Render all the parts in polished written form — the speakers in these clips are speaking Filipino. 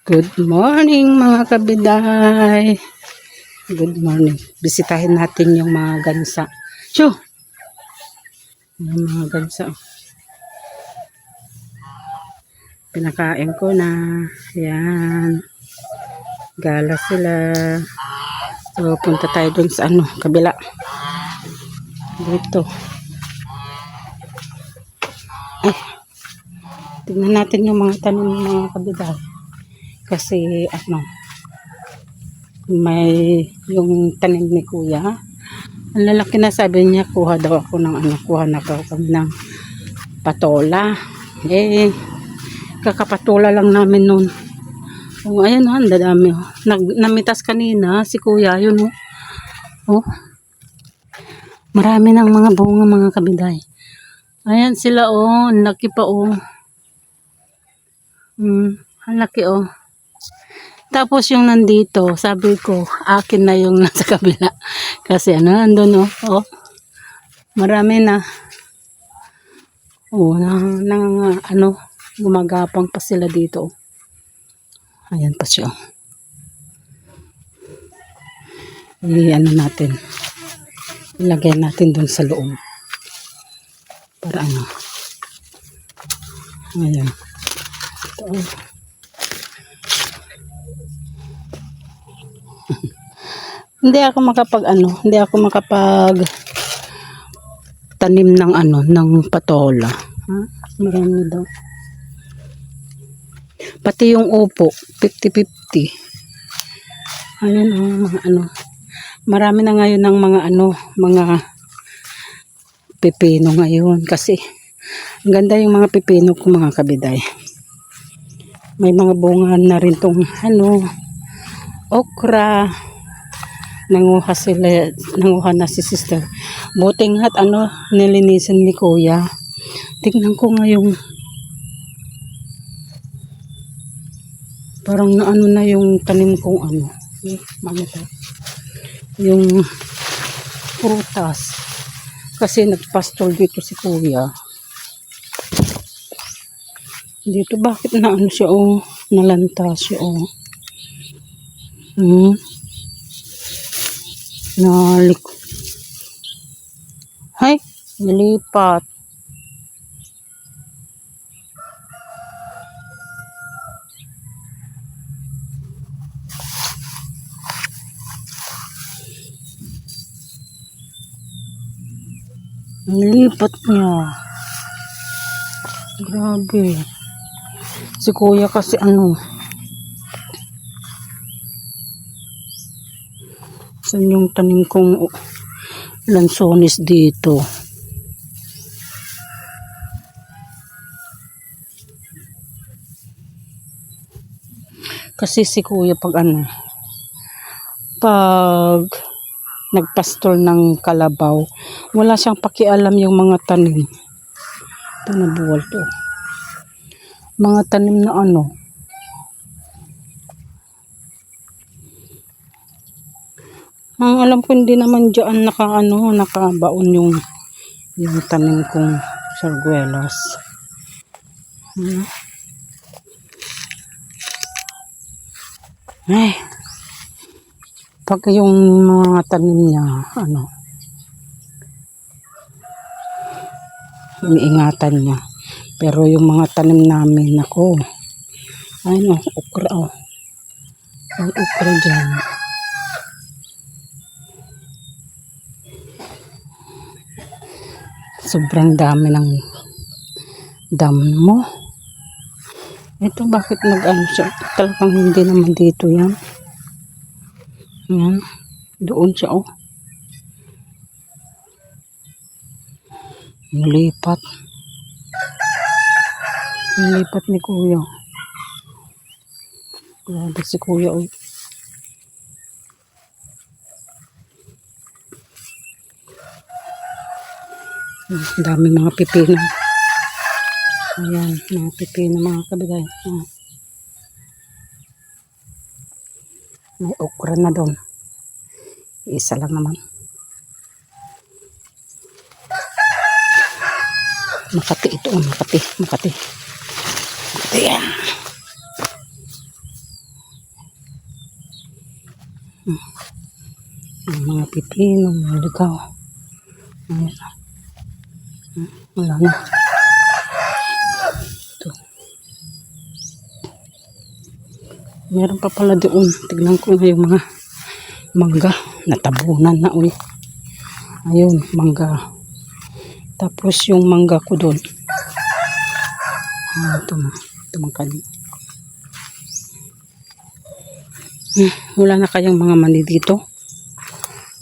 Good morning mga kabiday. Good morning. Bisitahin natin yung mga gansa. Shoo! Yung mga gansa. Pinakain ko na. Yan. Gala sila. So, punta tayo dun sa kabila. Dito. Ay. Tingnan natin yung mga tanim ng mga kabiday. Kasi, may yung tanim ni kuya. Ang lalaki na, sabi niya, kuha daw ako ng kuha na daw kami ng patola. Kakapatola lang namin nun. Oh, ayan, ang dadami. Namitas kanina si kuya, yun oh. Marami ng mga bunga mga kabiday. Ayan sila ang laki pa ang laki Tapos yung nandito, sabi ko, akin na yung nasa kabila. Kasi nandun marami na. Gumagapang pa sila dito. Ayan pa siya. Natin. Ilagay natin dun sa loob. Para Ayan. Ito. Hindi ako makapag tanim ng ng patola. Marami daw. Pati yung upo, 50-50. Ayan mga Marami na ngayon ng mga pepino ngayon kasi ang ganda yung mga pepino ko mga kabiday. May mga bunga na rin tong okra. Nanguha na si sister. Buting nilinisan ni kuya. Tignan ko ngayong parang na yung tanim kong yung prutas. Kasi nagpastol dito si kuya. Dito bakit siya nalanta siya Hay, nilipat. Nilipat niya. Grabe. Si kuya kasi saan yung tanim kong lansones dito. Kasi si kuya pag nagpastol ng kalabaw, wala siyang pakialam yung mga tanim. Ito nabuwal to. Mga tanim na ang alam ko hindi naman dyan nakabaon yung tanim kong sarguelas. Pag yung mga tanim niya iniingatan niya, pero yung mga tanim namin okra may okra dyan. Sobrang dami ng damo. Ito bakit siya? Talagang hindi naman dito yan. Yan. Doon siya Nilipat. Nilipat ni kuya. Grabe si kuya Dami mga pipino. Ayan, mga pipino mga kabiday. May okra na doon. Isa lang naman. Makati ito. Makati. Makati yan. Ang mga pipino, mga ligaw. Ayan. Wala na. Ito. Meron pa pala doon. Tignan ko na yung mga mangga. Natabunan na ulit. Ayun, mangga. Tapos yung mangga ko doon. Ito mga kali. Wala na kayang mga mani dito.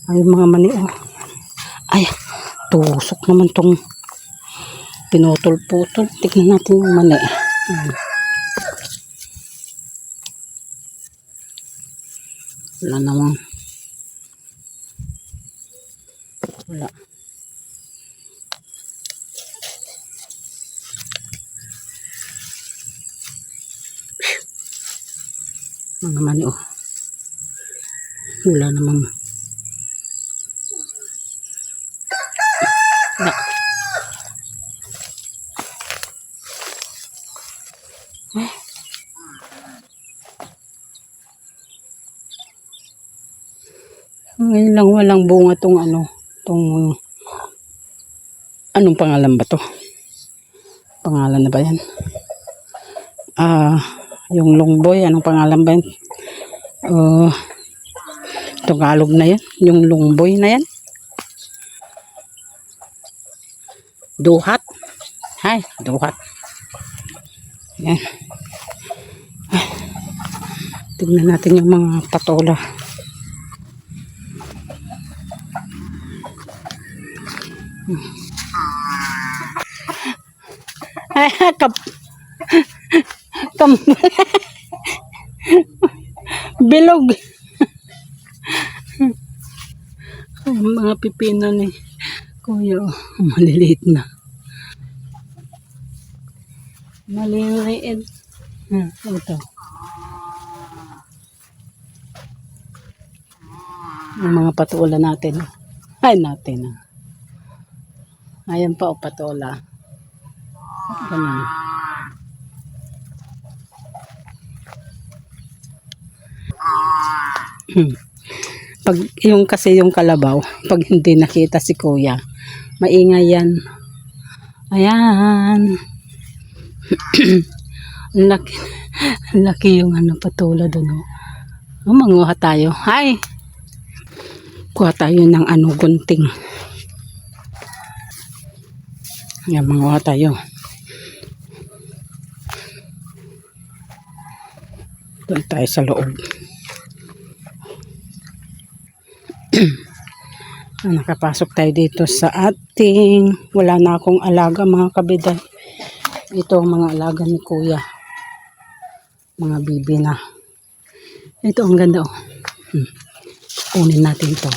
Ayun mga mani. Oh. Ay, tusok naman tong pinutol-putol. Tignan natin yung mani. Wala naman. Wala. Mga mani oh. Wala naman. Wala. Ngayon lang walang bunga tong anong pangalan ba to? Pangalan na ba yan? Yung lungboy, anong pangalan ba yan? Tagalog na yan, yung lungboy na yan. Duhat. Hay, duhat. Yan. Tignan natin yung mga patola. Bilog. Ay, mga pipino ni Kuya, maliliit na. Maliliit. Ito. Ang mga patola natin. Ay, natin. Ayan pa o patola. Ganun. Pag yung kasi yung kalabaw, pag hindi nakita si Kuya, maingay yan. Ayan. laki, laki yung patola doon. Manguha tayo. Hi. Kuha tayo ng gunting. Yan, manguha tayo. Doon tayo sa loob. Nakapasok tayo dito sa ating, wala na akong alaga mga kabiday. Ito ang mga alaga ni Kuya. Mga bibi na. Ito ang ganda oh. Kunin natin to.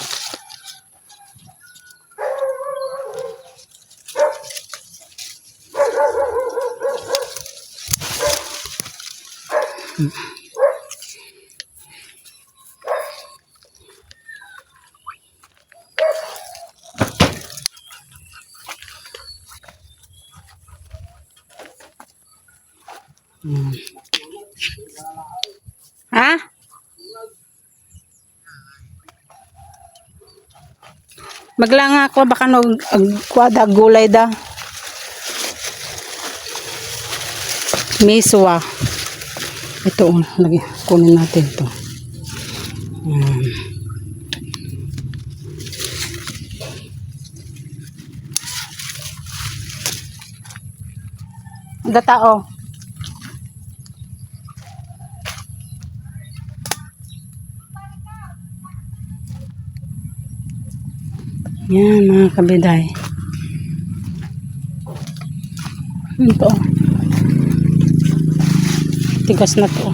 Ha? Maglanga ako baka kuwada gulay da. Miswa. Ito lagi kunin natin to. Ada tao. Yan mga kabiday. Ito. Tigas na to.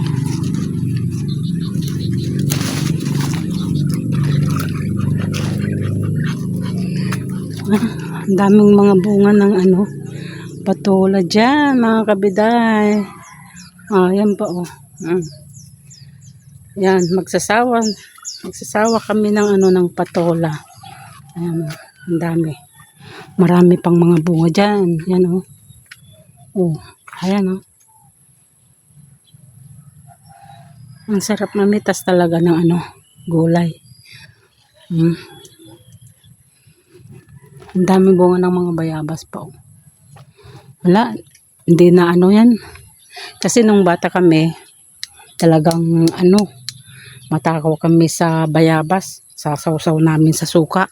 Ang daming mga bunga ng patola dyan mga kabiday. Yan pa oh. Yan, magsasawa kami ng ng patola. Ayan, ang dami. Marami pang mga bunga dyan. Yan oh. Oh, ayan oh. Ang sarap mamitas talaga ng gulay. Ang daming bunga ng mga bayabas pa. Oh. Wala, hindi na ano yan. Kasi nung bata kami, talagang matakaw kami sa bayabas. Sasawsaw namin sa suka.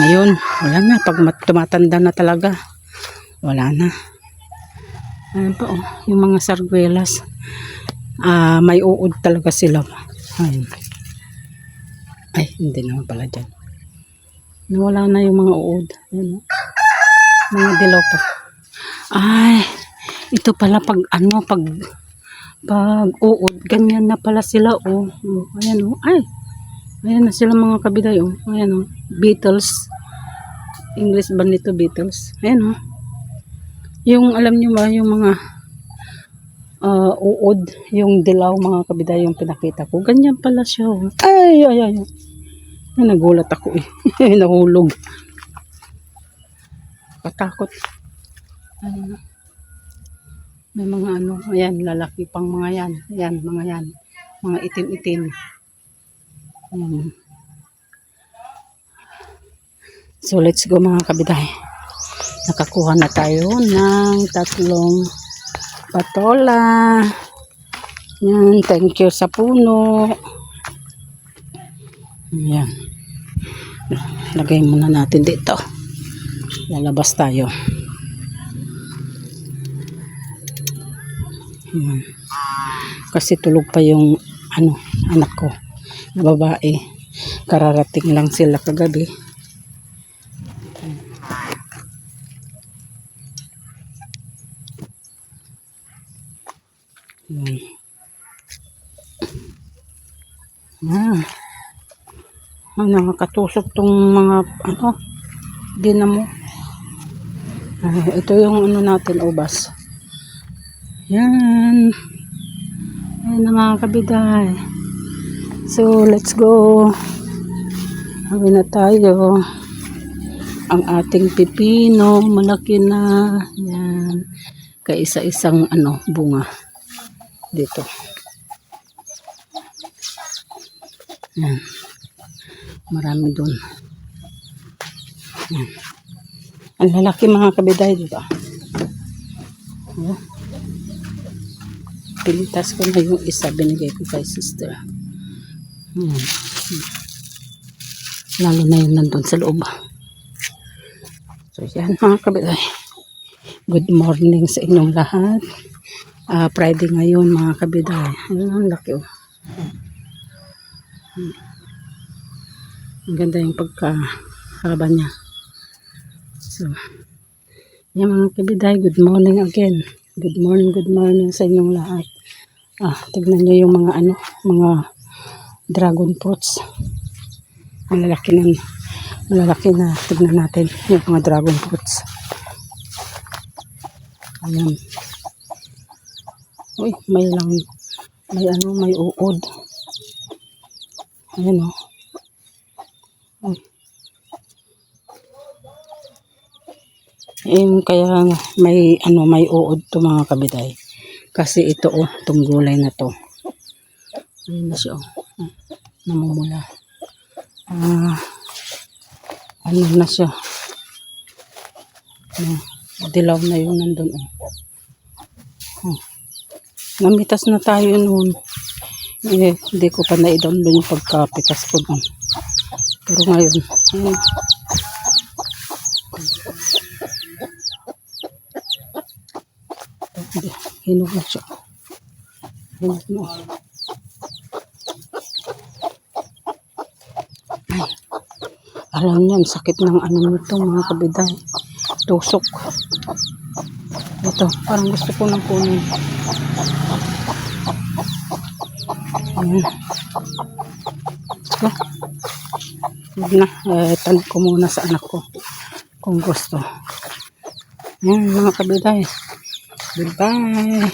Ngayon, wala na. Pag tumatanda na talaga, wala na. Ayan pa oh, yung mga sarguelas. May uod talaga sila. Ayun. Ay, hindi naman pala dyan. Nawala na yung mga uod. Ayan, oh. Mga dilaw pa. Ay, ito pala pag uod, ganyan na pala sila, oh. Ayan, oh. Ay, ayan na sila mga kabiday, oh. Ayan, oh. Beetles. English ba nito, beetles? Ayan, oh. Yung, alam nyo ba, yung mga uod, yung dilaw, mga kabiday, yung pinakita ko. Ganyan pala siya, oh. Ay. Nagulat ako, eh. Nahulog. Katakot. May mga ayan, lalaki pang mga yan. Ayan, mga yan. Mga itim-itim. So, let's go mga kabiday. Nakakuha na tayo ng 3 patola. Yan, thank you sa puno. Yan. Lagay muna natin dito. Lalabas tayo. Yan. Kasi tulog pa yung anak ko na babae. Kararating lang sila kagabi. Yan. Nakakatusok tong mga dinamo. Ito yung natin, ubas. Yan. Ayan na mga kabiday. So, let's go. Hawin na tayo. Ang ating pipino, malaki na. Yan. Kaisa-isang bunga. Dito. Yan. Marami doon. Yan. Ang lalaki mga kabiday, diba? Oh. Pilitas ko na yung isa, binigay ko kay sister. Yan. Lalo na yung nandun sa loob. So yan mga kabiday. Good morning sa inyong lahat. Friday ngayon mga kabiday. Ayan ang laki, oh. Ang ganda yung pagkahaba niya. So, yan mga kabiday, good morning again. Good morning sa inyong lahat. Tignan nyo yung mga mga dragon fruits. Malalaki na, tignan natin yung mga dragon fruits. Ayan. Uy, may uod. Ayan, oh. Kaya may uod to mga kabiday. Kasi ito, oh, itong gulay na to. Ayan na siya, oh. Namumula. Na siya. Dilaw na yung nandun, oh. Namitas na tayo noon. Hindi ko pa na-download yung pagkapitas ko doon. Pero ngayon, hinog na siya. Hinog na. Ay, alam niyan, sakit ng nito mga kabiday. Tusok. Ito, parang gusto ko nang kunin. Ayan. So, huwag na. Tanong ko muna sa anak ko kung gusto. Ayan mga kabiday. Goodbye.